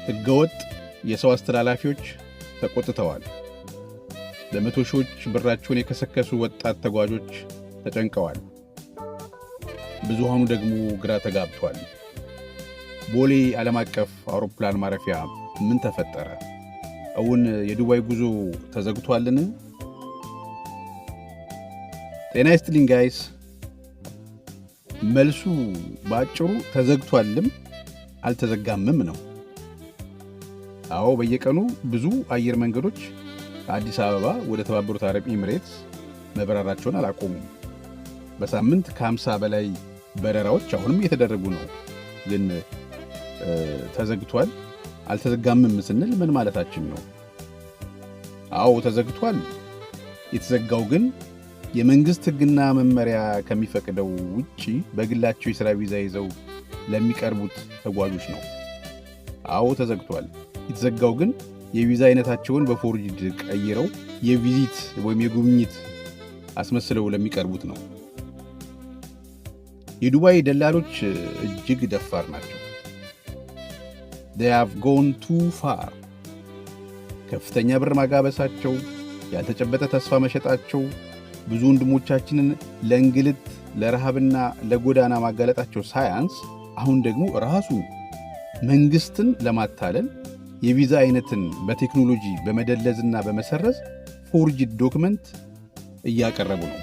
ህገወጥ የሰው አስተላላፊዎች ተቆጥተዋል። በመቶ ሺዎች ብራቸውን የከሰከሱ ወጣት ተጓዦች ተጨንቀዋል። ብዙሃኑ ደግሞ ግራ ተጋብቷል። ቦሌ ዓለም አቀፍ አውሮፕላን ማረፊያ ምን ተፈጠረ? እውን የዱባይ ጉዞ ተዘግቷልን? ጤና ይስጥልኝ ጋይስ። መልሱ በአጭሩ ተዘግቷልም አልተዘጋምም ነው። አዎ በየቀኑ ብዙ አየር መንገዶች ከአዲስ አበባ ወደ ተባበሩት አረብ ኤሚሬትስ መብረራቸውን አላቆሙም። በሳምንት ከ50 በላይ በረራዎች አሁንም እየተደረጉ ነው። ግን ተዘግቷል አልተዘጋምም ስንል ምን ማለታችን ነው? አዎ ተዘግቷል። የተዘጋው ግን የመንግስት ሕግና መመሪያ ከሚፈቅደው ውጪ በግላቸው የሥራ ቪዛ ይዘው ለሚቀርቡት ተጓዦች ነው። አዎ ተዘግቷል። የተዘጋው ግን የቪዛ አይነታቸውን በፎርጅድ ቀይረው የቪዚት ወይም የጉብኝት አስመስለው ለሚቀርቡት ነው። የዱባይ ደላሎች እጅግ ደፋር ናቸው። they have gone too far። ከፍተኛ ብር ማጋበሳቸው፣ ያልተጨበጠ ተስፋ መሸጣቸው፣ ብዙ ወንድሞቻችንን ለእንግልት ለረሃብና ለጎዳና ማጋለጣቸው ሳያንስ አሁን ደግሞ ራሱ መንግስትን ለማታለል የቪዛ አይነትን በቴክኖሎጂ በመደለዝና በመሰረዝ ፎርጅድ ዶክመንት እያቀረቡ ነው።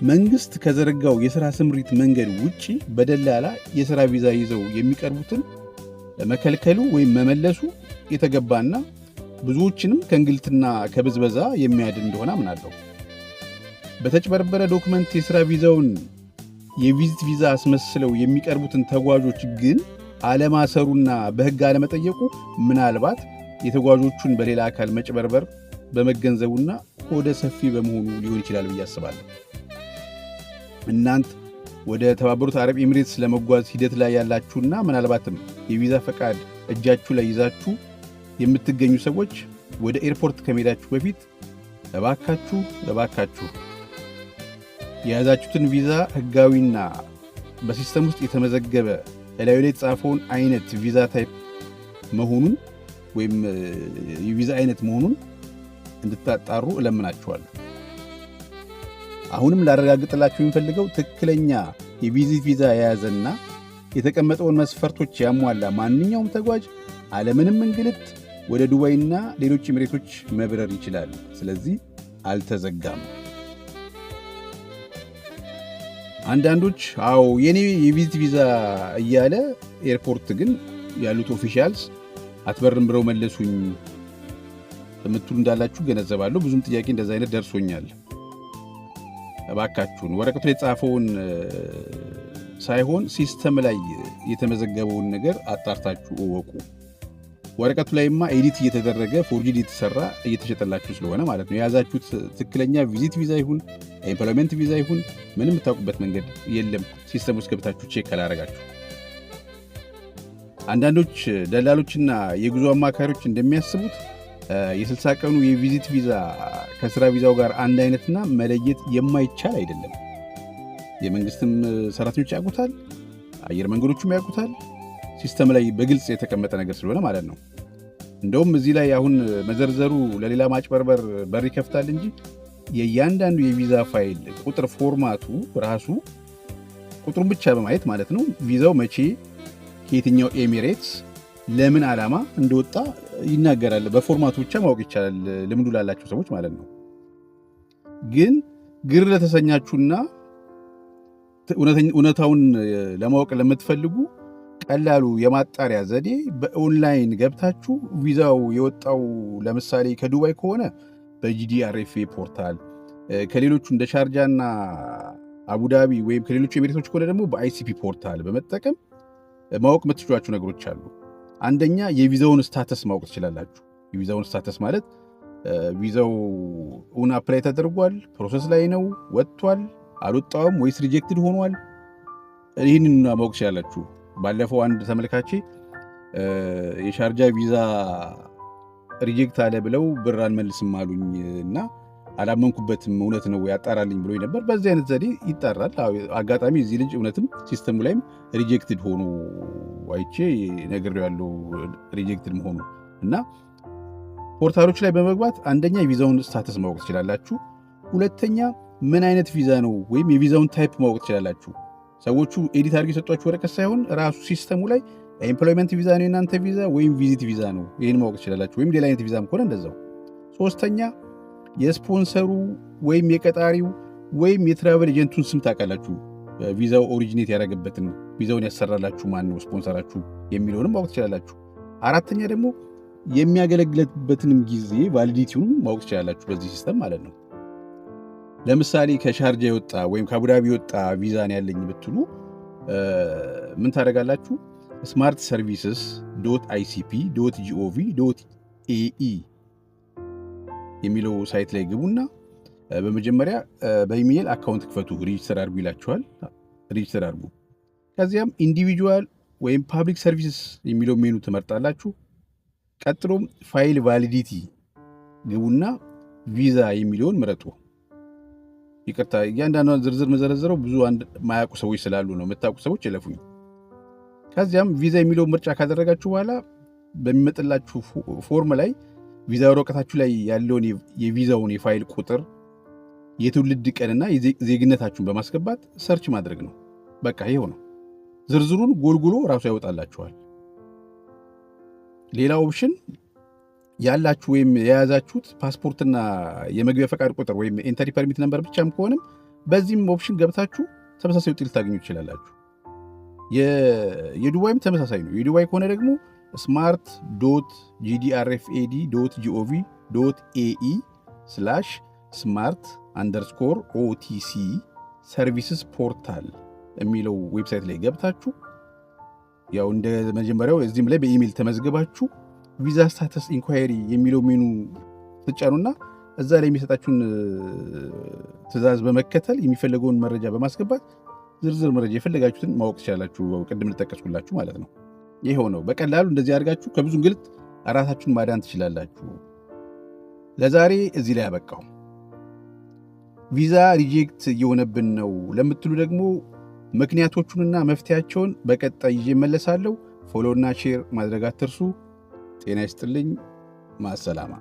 መንግስት ከዘረጋው የሥራ ስምሪት መንገድ ውጪ በደላላ የሥራ ቪዛ ይዘው የሚቀርቡትን መከልከሉ ወይም መመለሱ የተገባና ብዙዎችንም ከእንግልትና ከብዝበዛ የሚያድን እንደሆነ አምናለሁ። በተጭበረበረ ዶክመንት የሥራ ቪዛውን የቪዚት ቪዛ አስመስለው የሚቀርቡትን ተጓዦች ግን አለማሰሩና በሕግ አለመጠየቁ ምናልባት የተጓዦቹን በሌላ አካል መጭበርበር በመገንዘቡና ሆደ ሰፊ በመሆኑ ሊሆን ይችላል ብዬ አስባለሁ። እናንት ወደ ተባበሩት አረብ ኤሚሬትስ ለመጓዝ ሂደት ላይ ያላችሁና ምናልባትም የቪዛ ፈቃድ እጃችሁ ላይ ይዛችሁ የምትገኙ ሰዎች ወደ ኤርፖርት ከመሄዳችሁ በፊት እባካችሁ የያዛችሁትን ቪዛ ሕጋዊና በሲስተም ውስጥ የተመዘገበ እላዩ ላይ የተጻፈውን አይነት ቪዛ ታይፕ መሆኑን ወይም የቪዛ አይነት መሆኑን እንድታጣሩ እለምናችኋለሁ። አሁንም ላረጋግጥላችሁ የሚፈልገው ትክክለኛ የቪዚት ቪዛ የያዘና የተቀመጠውን መስፈርቶች ያሟላ ማንኛውም ተጓዥ አለምንም እንግልት ወደ ዱባይና ሌሎች ኤሚሬቶች መብረር ይችላል። ስለዚህ አልተዘጋም። አንዳንዶች አዎ የኔ የቪዚት ቪዛ እያለ ኤርፖርት ግን ያሉት ኦፊሻልስ አትበርም ብለው መለሱኝ የምትሉ እንዳላችሁ ገነዘባለሁ። ብዙም ጥያቄ እንደዛ አይነት ደርሶኛል። እባካችሁን ወረቀቱ ላይ የተጻፈውን ሳይሆን ሲስተም ላይ የተመዘገበውን ነገር አጣርታችሁ እወቁ። ወረቀቱ ላይማ ኤዲት እየተደረገ ፎርጅድ የተሰራ እየተሸጠላችሁ ስለሆነ ማለት ነው። የያዛችሁት ትክክለኛ ቪዚት ቪዛ ይሁን ኤምፕሎይመንት ቪዛ ይሁን ምንም የምታውቁበት መንገድ የለም፣ ሲስተም ውስጥ ገብታችሁ ቼክ ካላረጋችሁ። አንዳንዶች ደላሎችና የጉዞ አማካሪዎች እንደሚያስቡት የ60 ቀኑ የቪዚት ቪዛ ከስራ ቪዛው ጋር አንድ አይነትና መለየት የማይቻል አይደለም። የመንግስትም ሰራተኞች ያውቁታል፣ አየር መንገዶቹም ያውቁታል። ሲስተም ላይ በግልጽ የተቀመጠ ነገር ስለሆነ ማለት ነው። እንደውም እዚህ ላይ አሁን መዘርዘሩ ለሌላ ማጭበርበር በር ይከፍታል እንጂ የእያንዳንዱ የቪዛ ፋይል ቁጥር ፎርማቱ ራሱ ቁጥሩን ብቻ በማየት ማለት ነው ቪዛው መቼ ከየትኛው ኤሚሬትስ ለምን ዓላማ እንደወጣ ይናገራል። በፎርማቱ ብቻ ማወቅ ይቻላል፣ ልምዱ ላላቸው ሰዎች ማለት ነው። ግን ግር ለተሰኛችሁና እውነታውን ለማወቅ ለምትፈልጉ ቀላሉ የማጣሪያ ዘዴ በኦንላይን ገብታችሁ ቪዛው የወጣው ለምሳሌ ከዱባይ ከሆነ በጂዲአርኤፍኤ ፖርታል፣ ከሌሎቹ እንደ ሻርጃና አቡዳቢ ወይም ከሌሎቹ ኤሚሬቶች ከሆነ ደግሞ በአይሲፒ ፖርታል በመጠቀም ማወቅ የምትችሏቸው ነገሮች አሉ። አንደኛ የቪዛውን ስታተስ ማወቅ ትችላላችሁ። የቪዛውን ስታተስ ማለት ቪዛው እውን አፕላይ ተደርጓል፣ ፕሮሰስ ላይ ነው፣ ወጥቷል፣ አልወጣውም ወይስ ሪጀክትድ ሆኗል፣ ይህንን ማወቅ ትችላላችሁ። ባለፈው አንድ ተመልካቼ የሻርጃ ቪዛ ሪጀክት አለ ብለው ብር አንመልስም አሉኝ እና አላመንኩበትም እውነት ነው ያጣራልኝ ብሎ ነበር። በዚህ አይነት ዘዴ ይጣራል። አጋጣሚ እዚህ ልጅ እውነትም ሲስተሙ ላይም ሪጀክትድ ሆኖ አይቼ ነግሬዋለሁ፣ ሪጀክትድ መሆኑ እና ፖርታሎች ላይ በመግባት አንደኛ የቪዛውን ስታተስ ማወቅ ትችላላችሁ። ሁለተኛ ምን አይነት ቪዛ ነው ወይም የቪዛውን ታይፕ ማወቅ ትችላላችሁ። ሰዎቹ ኤዲት አድርገው የሰጧችሁ ወረቀት ሳይሆን ራሱ ሲስተሙ ላይ ኤምፕሎይመንት ቪዛ ነው የእናንተ ቪዛ ወይም ቪዚት ቪዛ ነው፣ ይህን ማወቅ ትችላላችሁ። ወይም ሌላ አይነት ቪዛም ከሆነ እንደዛው። ሶስተኛ የስፖንሰሩ ወይም የቀጣሪው ወይም የትራቨል ኤጀንቱን ስም ታውቃላችሁ። ቪዛው ኦሪጂኔት ያደረገበትን ቪዛውን ያሰራላችሁ ማን ነው ስፖንሰራችሁ የሚለውንም ማወቅ ትችላላችሁ። አራተኛ ደግሞ የሚያገለግልበትንም ጊዜ ቫሊዲቲውን ማወቅ ትችላላችሁ በዚህ ሲስተም ማለት ነው። ለምሳሌ ከሻርጃ የወጣ ወይም ከአቡዳቢ የወጣ ቪዛ ነው ያለኝ ብትሉ ምን ታደርጋላችሁ? ስማርት ሰርቪስስ .icp.gov.ae የሚለው ሳይት ላይ ግቡና በመጀመሪያ በኢሜይል አካውንት ክፈቱ፣ ሬጅስተር አድርጉ ይላችኋል። ሬጅስተር አድርጉ። ከዚያም ኢንዲቪጁዋል ወይም ፓብሊክ ሰርቪስስ የሚለው ሜኑ ትመርጣላችሁ። ቀጥሎም ፋይል ቫሊዲቲ ግቡና ቪዛ የሚለውን ምረጡ። ይቅርታ እያንዳንዷን ዝርዝር መዘረዘረው ብዙ ማያውቁ ሰዎች ስላሉ ነው። የምታውቁ ሰዎች ይለፉኝ። ከዚያም ቪዛ የሚለውን ምርጫ ካደረጋችሁ በኋላ በሚመጥላችሁ ፎርም ላይ ቪዛ ወረቀታችሁ ላይ ያለውን የቪዛውን የፋይል ቁጥር፣ የትውልድ ቀንና ዜግነታችሁን በማስገባት ሰርች ማድረግ ነው። በቃ ይሄው ነው። ዝርዝሩን ጎልጉሎ ራሱ ያወጣላችኋል። ሌላ ኦፕሽን ያላችሁ ወይም የያዛችሁት ፓስፖርትና የመግቢያ ፈቃድ ቁጥር ወይም ኤንትሪ ፐርሚት ነምበር ብቻም ከሆነም በዚህም ኦፕሽን ገብታችሁ ተመሳሳይ ውጤት ልታገኙ ትችላላችሁ። የዱባይም ተመሳሳይ ነው። የዱባይ ከሆነ ደግሞ smart.gdrfad.gov.ae/smart_otc ሰርቪስስ ፖርታል የሚለው ዌብሳይት ላይ ገብታችሁ ያው እንደ መጀመሪያው እዚህም ላይ በኢሜል ተመዝግባችሁ ቪዛ ስታተስ ኢንኳየሪ የሚለው ሜኑ ትጫኑና እዛ ላይ የሚሰጣችሁን ትዕዛዝ በመከተል የሚፈልገውን መረጃ በማስገባት ዝርዝር መረጃ የፈለጋችሁትን ማወቅ ትችላላችሁ። ቅድም ልጠቀስኩላችሁ ማለት ነው። ይሄው ነው። በቀላሉ እንደዚህ አድርጋችሁ ከብዙ እንግልት ራሳችሁን ማዳን ትችላላችሁ። ለዛሬ እዚህ ላይ ያበቃው። ቪዛ ሪጀክት እየሆነብን ነው ለምትሉ ደግሞ ምክንያቶቹንና መፍትሄያቸውን በቀጣይ ይዤ እመለሳለሁ። ፎሎውና ሼር ማድረግ አትርሱ። ጤና ይስጥልኝ። ማሰላማ